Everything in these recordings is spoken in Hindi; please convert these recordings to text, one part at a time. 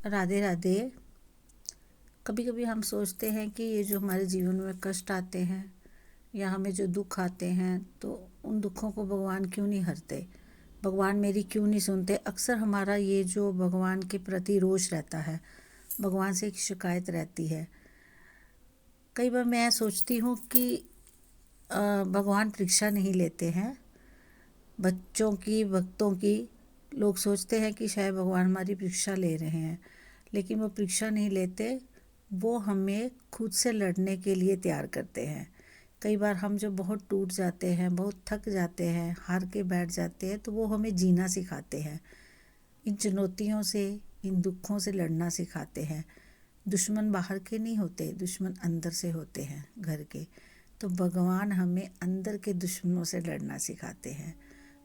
राधे राधे। कभी कभी हम सोचते हैं कि ये जो हमारे जीवन में कष्ट आते हैं या हमें जो दुख आते हैं तो उन दुखों को भगवान क्यों नहीं हरते, भगवान मेरी क्यों नहीं सुनते। अक्सर हमारा ये जो भगवान के प्रति रोष रहता है, भगवान से एक शिकायत रहती है। कई बार मैं सोचती हूँ कि भगवान परीक्षा नहीं लेते हैं बच्चों की, भक्तों की। लोग सोचते हैं कि शायद भगवान हमारी परीक्षा ले रहे हैं, लेकिन वो परीक्षा नहीं लेते, वो हमें खुद से लड़ने के लिए तैयार करते हैं। कई बार हम जब बहुत टूट जाते हैं, बहुत थक जाते हैं, हार के बैठ जाते हैं, तो वो हमें जीना सिखाते हैं। इन चुनौतियों से, इन दुखों से लड़ना सिखाते हैं। दुश्मन बाहर के नहीं होते, दुश्मन अंदर से होते हैं, घर के। तो भगवान हमें अंदर के दुश्मनों से लड़ना सिखाते हैं।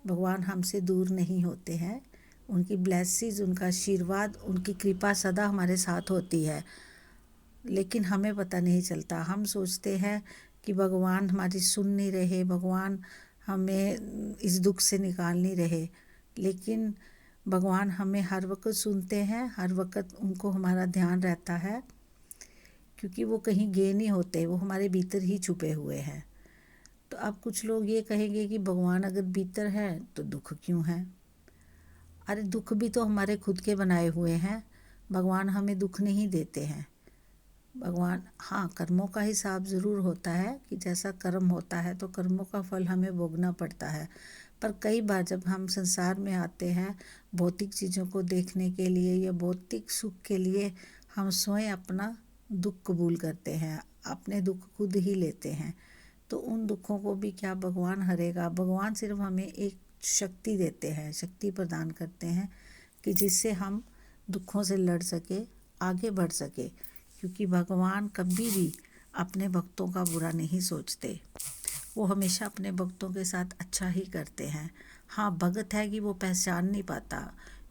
भगवान हमसे दूर नहीं होते हैं, उनकी ब्लेसिंग्स, उनका आशीर्वाद, उनकी कृपा सदा हमारे साथ होती है। लेकिन हमें पता नहीं चलता, हम सोचते हैं कि भगवान हमारी सुन नहीं रहे, भगवान हमें इस दुख से निकाल नहीं रहे। लेकिन भगवान हमें हर वक्त सुनते हैं, हर वक्त उनको हमारा ध्यान रहता है, क्योंकि वो कहीं गए नहीं होते, वो हमारे भीतर ही छुपे हुए हैं। तो अब कुछ लोग ये कहेंगे कि भगवान अगर भीतर है तो दुख क्यों है। अरे दुख भी तो हमारे खुद के बनाए हुए हैं, भगवान हमें दुख नहीं देते हैं। भगवान, हाँ, कर्मों का हिसाब ज़रूर होता है कि जैसा कर्म होता है तो कर्मों का फल हमें भोगना पड़ता है। पर कई बार जब हम संसार में आते हैं भौतिक चीज़ों को देखने के लिए या भौतिक सुख के लिए, हम स्वयं अपना दुख कबूल करते हैं, अपने दुख खुद ही लेते हैं। तो उन दुखों को भी क्या भगवान हरेगा। भगवान सिर्फ हमें एक शक्ति देते हैं, शक्ति प्रदान करते हैं कि जिससे हम दुखों से लड़ सके, आगे बढ़ सके। क्योंकि भगवान कभी भी अपने भक्तों का बुरा नहीं सोचते, वो हमेशा अपने भक्तों के साथ अच्छा ही करते हैं। हाँ, भगत है कि वो पहचान नहीं पाता,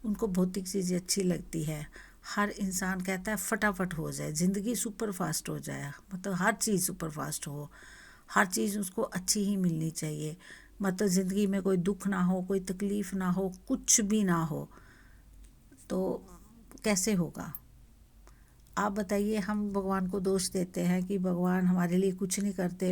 उनको भौतिक चीज़ें अच्छी लगती है। हर इंसान कहता है फटाफट हो जाए, ज़िंदगी सुपर फास्ट हो जाए, मतलब हर चीज़ सुपर फास्ट हो, हर चीज़ उसको अच्छी ही मिलनी चाहिए। मतलब ज़िंदगी में कोई दुख ना हो, कोई तकलीफ़ ना हो, कुछ भी ना हो, तो कैसे होगा। आप बताइए, हम भगवान को दोष देते हैं कि भगवान हमारे लिए कुछ नहीं करते,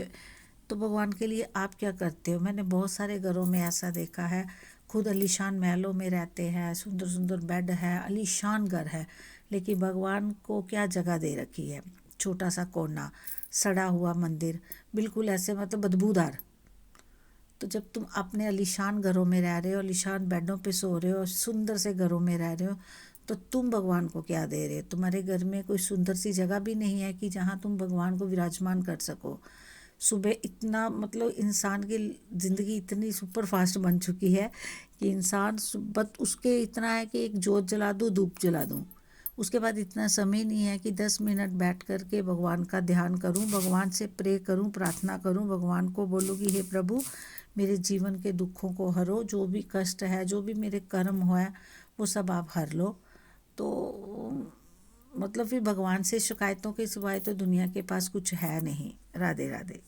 तो भगवान के लिए आप क्या करते हो। मैंने बहुत सारे घरों में ऐसा देखा है, खुद आलीशान महलों में रहते हैं, सुंदर सुंदर बेड है, आलीशान घर है, लेकिन भगवान को क्या जगह दे रखी है, छोटा सा कोना, सड़ा हुआ मंदिर, बिल्कुल ऐसे मतलब बदबूदार। तो जब तुम अपने आलीशान घरों में रह रहे हो, आलीशान बेडों पे सो रहे हो, सुंदर से घरों में रह रहे हो, तो तुम भगवान को क्या दे रहे हो। तुम्हारे घर में कोई सुंदर सी जगह भी नहीं है कि जहाँ तुम भगवान को विराजमान कर सको। सुबह इतना, मतलब इंसान की ज़िंदगी इतनी सुपर फास्ट बन चुकी है कि इंसान बस उसके इतना है कि एक जोत जला दूँ, धूप जला दूँ, उसके बाद इतना समय नहीं है कि 10 मिनट बैठ कर के भगवान का ध्यान करूं, भगवान से प्रे करूं, प्रार्थना करूं, भगवान को बोलूँ कि हे प्रभु, मेरे जीवन के दुखों को हरो, जो भी कष्ट है, जो भी मेरे कर्म हुआ है, वो सब आप हर लो। तो मतलब फिर भगवान से शिकायतों के सिवाय तो दुनिया के पास कुछ है नहीं। राधे राधे।